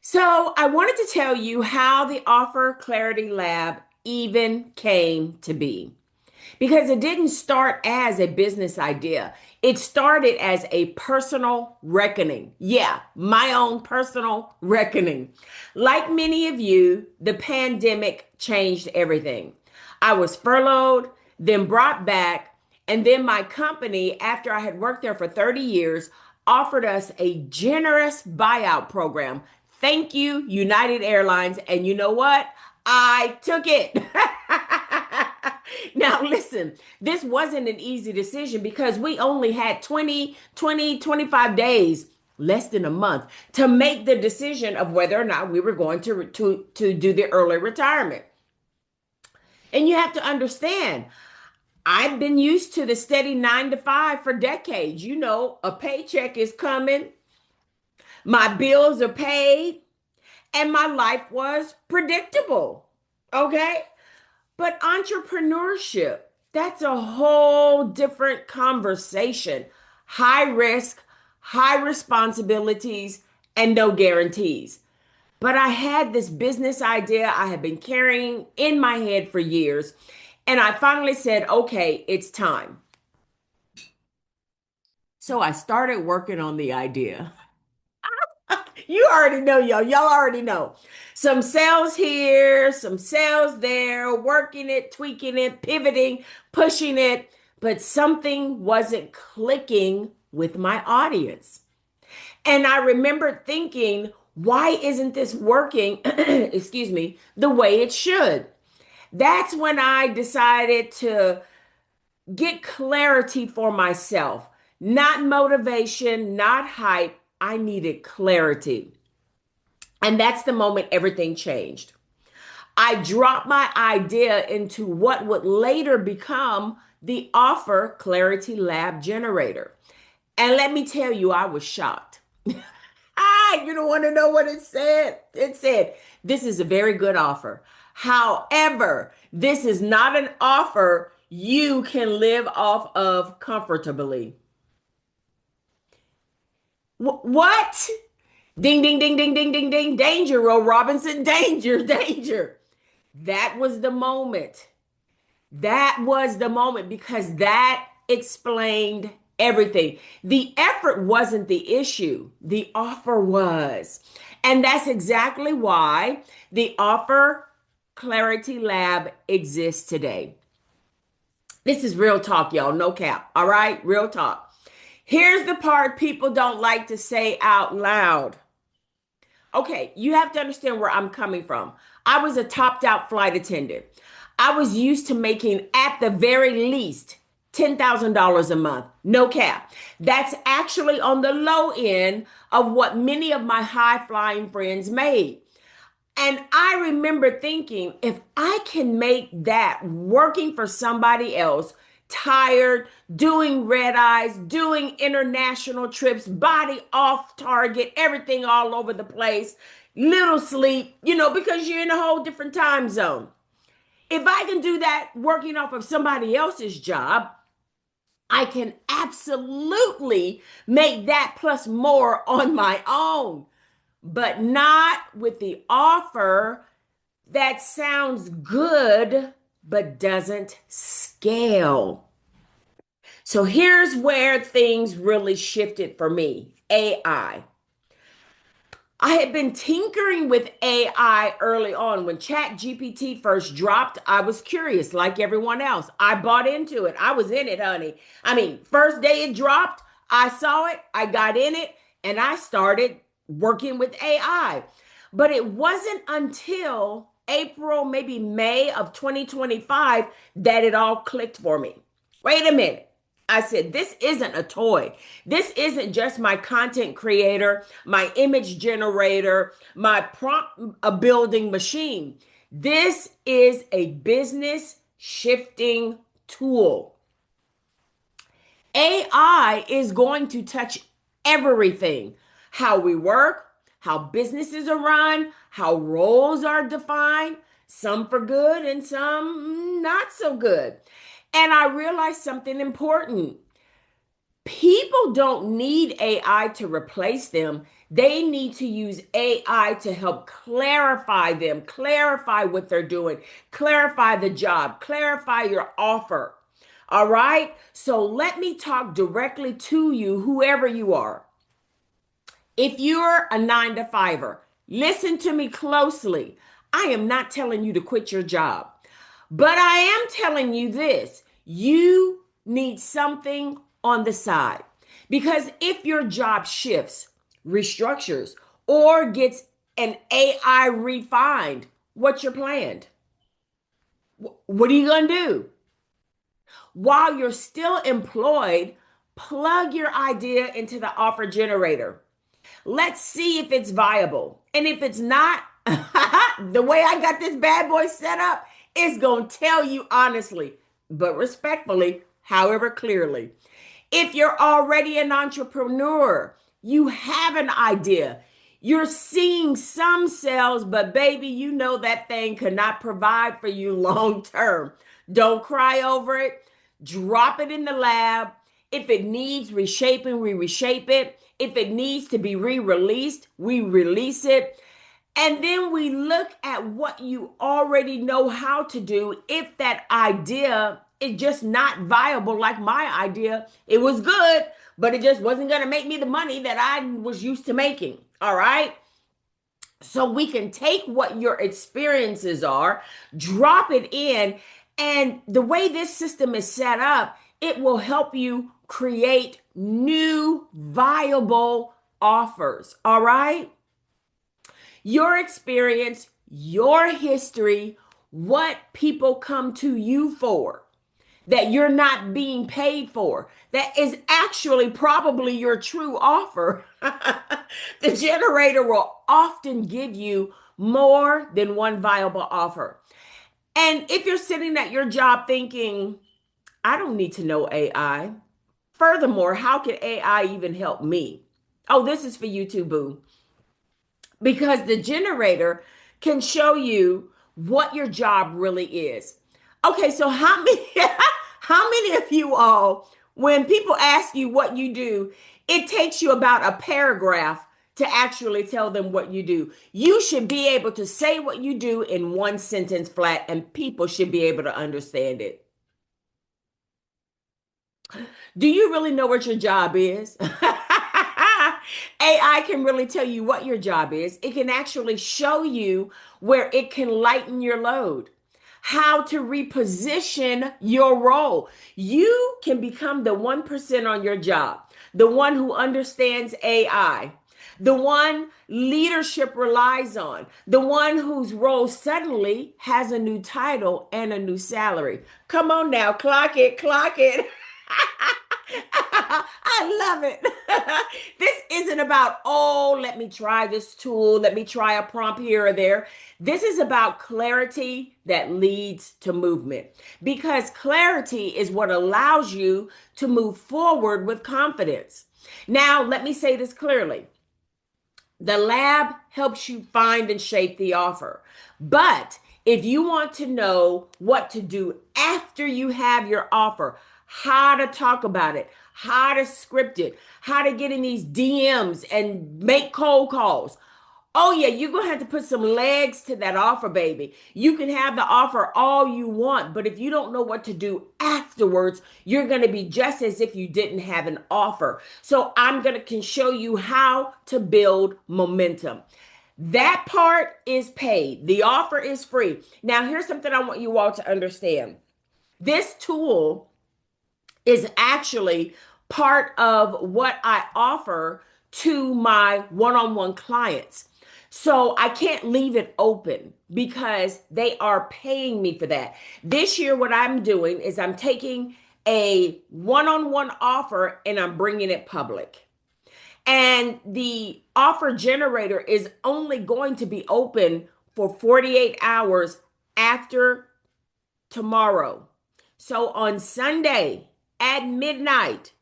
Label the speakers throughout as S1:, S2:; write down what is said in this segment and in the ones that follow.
S1: So, I wanted to tell you how the Offer Clarity Lab even came to be because it didn't start as a business idea. It started as a personal reckoning. Yeah, my own personal reckoning. Like many of you, the pandemic changed everything. I was furloughed, then brought back, and then my company, after I had worked there for 30 years, offered us a generous buyout program. Thank you, United Airlines. And you know what? I took it. Now, listen, this wasn't an easy decision because we only had 25 days, less than a month, to make the decision of whether or not we were going to do the early retirement. And you have to understand, I've been used to the steady 9 to 5 for decades. You know, a paycheck is coming, my bills are paid, and my life was predictable. Okay. But entrepreneurship, that's a whole different conversation. High risk, high responsibilities, and no guarantees. But I had this business idea I had been carrying in my head for years. And I finally said, okay, it's time. So I started working on the idea. You already know, y'all. Y'all already know. Some sales here, some sales there, working it, tweaking it, pivoting, pushing it, but something wasn't clicking with my audience. And I remember thinking, why isn't this working, excuse me, the way it should? That's when I decided to get clarity for myself, not motivation, not hype. I needed clarity. And that's the moment everything changed. I dropped my idea into what would later become the Offer Clarity Lab generator. And let me tell you, I was shocked. You don't want to know what it said. It said, this is a very good offer. However, this is not an offer you can live off of comfortably. What? Ding, ding, ding, ding, ding, ding, ding. Danger, Roe Robinson. Danger, danger. That was the moment. That was the moment because that explained everything. The effort wasn't the issue, the offer was. And that's exactly why the Offer Clarity Lab exists today. This is real talk, y'all. No cap. All right? Real talk. Here's the part people don't like to say out loud. Okay, you have to understand where I'm coming from. I was a topped out flight attendant. I was used to making at the very least $10,000 a month. No cap. That's actually on the low end of what many of my high flying friends made. And I remember thinking, if I can make that working for somebody else, tired, doing red eyes, doing international trips, body off target, everything all over the place, little sleep, because you're in a whole different time zone. If I can do that working off of somebody else's job, I can absolutely make that plus more on my own, but not with the offer that sounds good but doesn't scale. So here's where things really shifted for me. AI. I had been tinkering with AI early on. When ChatGPT first dropped, I was curious, like everyone else. I bought into it. I was in it, honey. I mean, first day it dropped, I saw it, I got in it, and I started working with AI. But it wasn't until April, maybe May of 2025 that it all clicked for me. Wait a minute. I said, this isn't a toy. This isn't just my content creator, my image generator, my prompt building machine. This is a business shifting tool. AI is going to touch everything: how we work, how businesses are run, how roles are defined, some for good and some not so good. And I realized something important. People don't need AI to replace them. They need to use AI to help clarify them, clarify what they're doing, clarify the job, clarify your offer. All right. So let me talk directly to you, whoever you are. If you're a 9 to 5er, listen to me closely. I am not telling you to quit your job, but I am telling you this. You need something on the side, because if your job shifts, restructures, or gets an AI refined, what's your plan? What are you going to do? While you're still employed, plug your idea into the offer generator. Let's see if it's viable. And if it's not, the way I got this bad boy set up, it's going to tell you honestly, but respectfully, however clearly. If you're already an entrepreneur, you have an idea. You're seeing some sales, but baby, you know that thing cannot provide for you long term. Don't cry over it. Drop it in the lab. If it needs reshaping, we reshape it. If it needs to be re-released, we release it. And then we look at what you already know how to do. If that idea is just not viable, like my idea, it was good, but it just wasn't going to make me the money that I was used to making. All right. So we can take what your experiences are, drop it in, and the way this system is set up, it will help you create new viable offers. All right. Your experience, your history, what people come to you for that you're not being paid for, that is actually probably your true offer. The generator will often give you more than one viable offer. And if you're sitting at your job thinking, I don't need to know AI. Furthermore, how can AI even help me? Oh, this is for you too, boo. Because the generator can show you what your job really is. Okay, so how many how many of you all, when people ask you what you do, it takes you about a paragraph to actually tell them what you do. You should be able to say what you do in one sentence flat, and people should be able to understand it. Do you really know what your job is? AI can really tell you what your job is. It can actually show you where it can lighten your load, how to reposition your role. You can become the 1% on your job, the one who understands AI, the one leadership relies on, the one whose role suddenly has a new title and a new salary. Come on now, clock it, clock it. I love it. This isn't about, oh, let me try this tool, let me try a prompt here or there. This is about clarity that leads to movement, because clarity is what allows you to move forward with confidence. Now, let me say this clearly. The lab helps you find and shape the offer. But if you want to know what to do after you have your offer, how to talk about it, how to script it, how to get in these DMs and make cold calls. Oh, yeah, you're going to have to put some legs to that offer, baby. You can have the offer all you want, but if you don't know what to do afterwards, you're going to be just as if you didn't have an offer. So I'm going to can show you how to build momentum. That part is paid. The offer is free. Now, here's something I want you all to understand. This tool is actually part of what I offer to my one-on-one clients. So I can't leave it open because they are paying me for that. This year, what I'm doing is I'm taking a one-on-one offer and I'm bringing it public. And the offer generator is only going to be open for 48 hours after tomorrow. So on Sunday at midnight,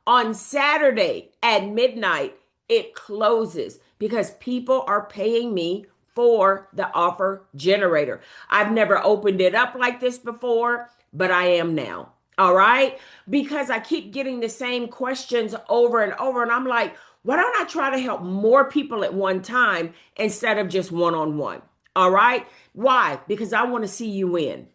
S1: on Saturday at midnight, it closes because people are paying me for the offer generator. I've never opened it up like this before, but I am now. All right. Because I keep getting the same questions over and over. And I'm like, why don't I try to help more people at one time instead of just one on one? All right. Why? Because I want to see you win.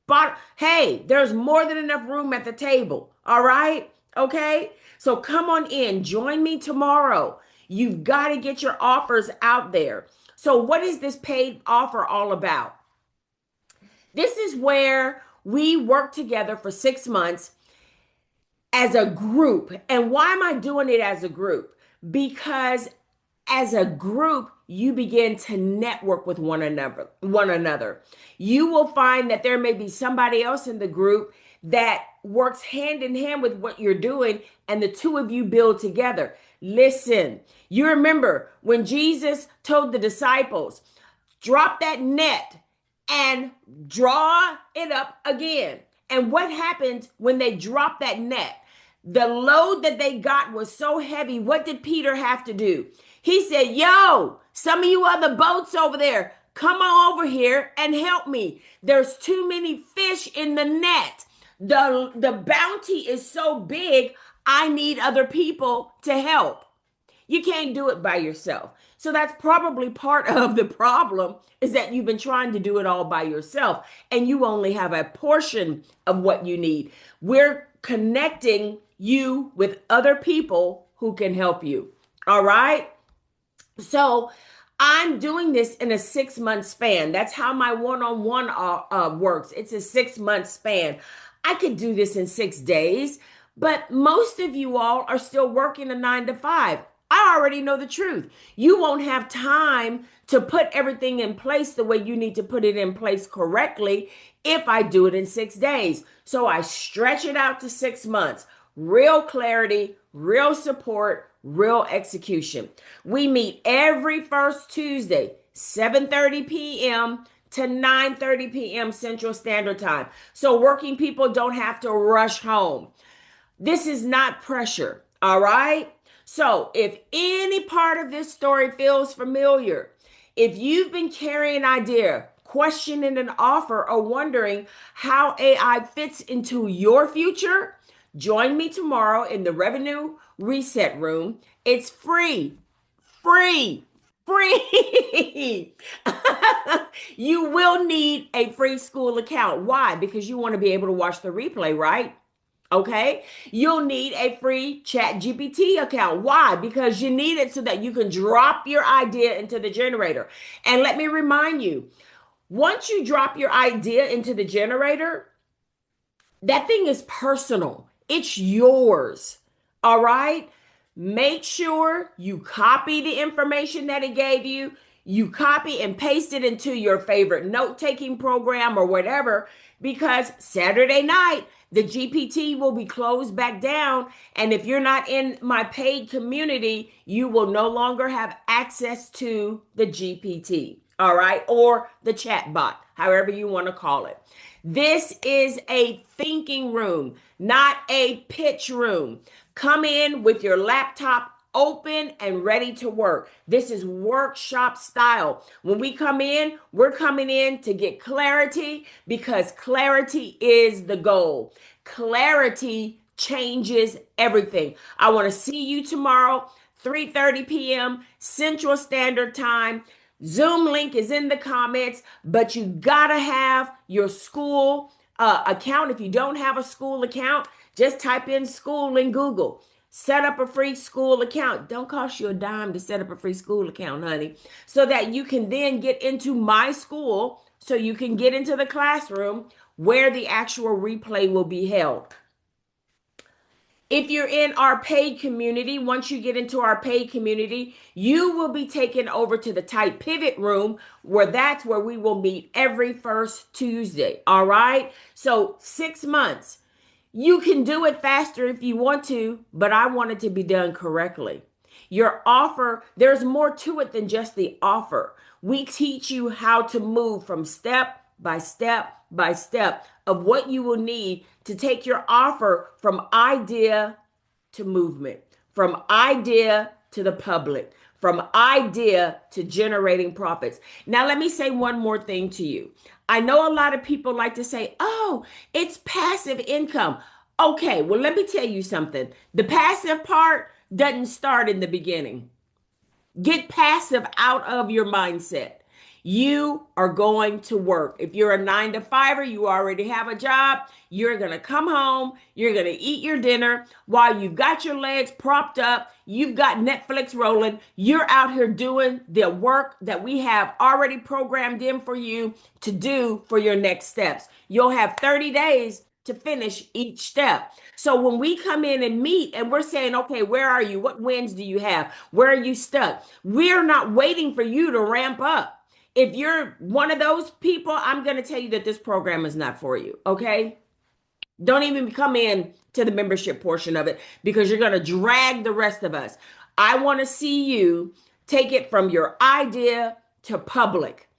S1: But hey, there's more than enough room at the table. All right. Okay. So come on in. Join me tomorrow. You've got to get your offers out there. So, what is this paid offer all about? This is where we work together for 6 months as a group. And why am I doing it as a group? Because as a group, you begin to network with one another. You will find that there may be somebody else in the group that works hand in hand with what you're doing, and the two of you build together. Listen, you remember when Jesus told the disciples, drop that net and draw it up again. And what happens when they drop that net? The load that they got was so heavy. What did Peter have to do? He said, yo, some of you other boats over there, come on over here and help me. There's too many fish in the net. The bounty is so big, I need other people to help. You can't do it by yourself. So that's probably part of the problem, is that you've been trying to do it all by yourself and you only have a portion of what you need. We're connecting you with other people who can help you. All right. So I'm doing this in a 6 month span. That's how my one-on-one works. It's a 6 month span. I could do this in 6 days, but most of you all are still working a 9 to 5. I already know the truth. You won't have time to put everything in place the way you need to put it in place correctly if I do it in 6 days. So I stretch it out to 6 months. Real clarity, real support, real execution. We meet every first Tuesday, 7:30 p.m. to 9:30 p.m. Central Standard Time. So working people don't have to rush home. This is not pressure, all right? So if any part of this story feels familiar, if you've been carrying an idea, questioning an offer, or wondering how AI fits into your future, join me tomorrow in the Revenue Reset Room. It's free, free, free. You will need a free Skool account. Why? Because you want to be able to watch the replay, right? Okay. You'll need a free ChatGPT account. Why? Because you need it so that you can drop your idea into the generator. And let me remind you, once you drop your idea into the generator, that thing is personal. It's yours. All right. Make sure you copy the information that it gave you. You copy and paste it into your favorite note-taking program or whatever, because Saturday night, the GPT will be closed back down. And if you're not in my paid community, you will no longer have access to the GPT, all right? Or the chat bot, however you want to call it. This is a thinking room, not a pitch room. Come in with your laptop open and ready to work. This is workshop style. When we come in, we're coming in to get clarity, because clarity is the goal. Clarity changes everything. I want to see you tomorrow, 3:30 p.m. Central Standard Time. Zoom link is in the comments, but you gotta have your Skool account. If you don't have a Skool account, just type in Skool in Google. Set up a free Skool account. Don't cost you a dime to set up a free Skool account, honey, so that you can then get into my Skool, so you can get into the classroom where the actual replay will be held. If you're in our paid community, once you get into our paid community, you will be taken over to the Tight Pivot room, that's where we will meet every first Tuesday. All right. So 6 months. You can do it faster if you want to, but I want it to be done correctly. Your offer, there's more to it than just the offer. We teach you how to move from step by step by step of what you will need to take your offer from idea to movement, from idea to the public, from idea to generating profits. Now, let me say one more thing to you. I know a lot of people like to say, oh, it's passive income. Okay, well, let me tell you something. The passive part doesn't start in the beginning. Get passive out of your mindset. You are going to work. If you're a 9 to 5er, you already have a job. You're going to come home. You're going to eat your dinner while you've got your legs propped up. You've got Netflix rolling. You're out here doing the work that we have already programmed in for you to do for your next steps. You'll have 30 days to finish each step. So when we come in and meet and we're saying, okay, where are you? What wins do you have? Where are you stuck? We're not waiting for you to ramp up. If you're one of those people, I'm going to tell you that this program is not for you. Okay. Don't even come in to the membership portion of it because you're going to drag the rest of us. I want to see you take it from your idea to public.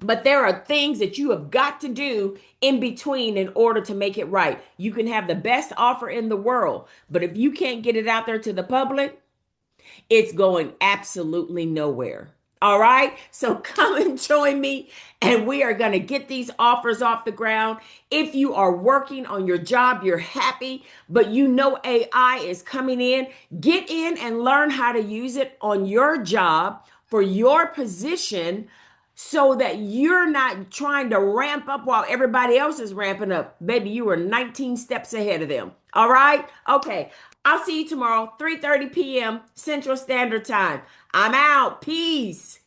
S1: But there are things that you have got to do in between in order to make it right. You can have the best offer in the world, but if you can't get it out there to the public, it's going absolutely nowhere. All right. So come and join me, and we are going to get these offers off the ground. If you are working on your job, you're happy, but you know AI is coming in, get in and learn how to use it on your job for your position so that you're not trying to ramp up while everybody else is ramping up. Baby, you were 19 steps ahead of them. All right? Okay. I'll see you tomorrow, 3:30 p.m. Central Standard Time. I'm out. Peace.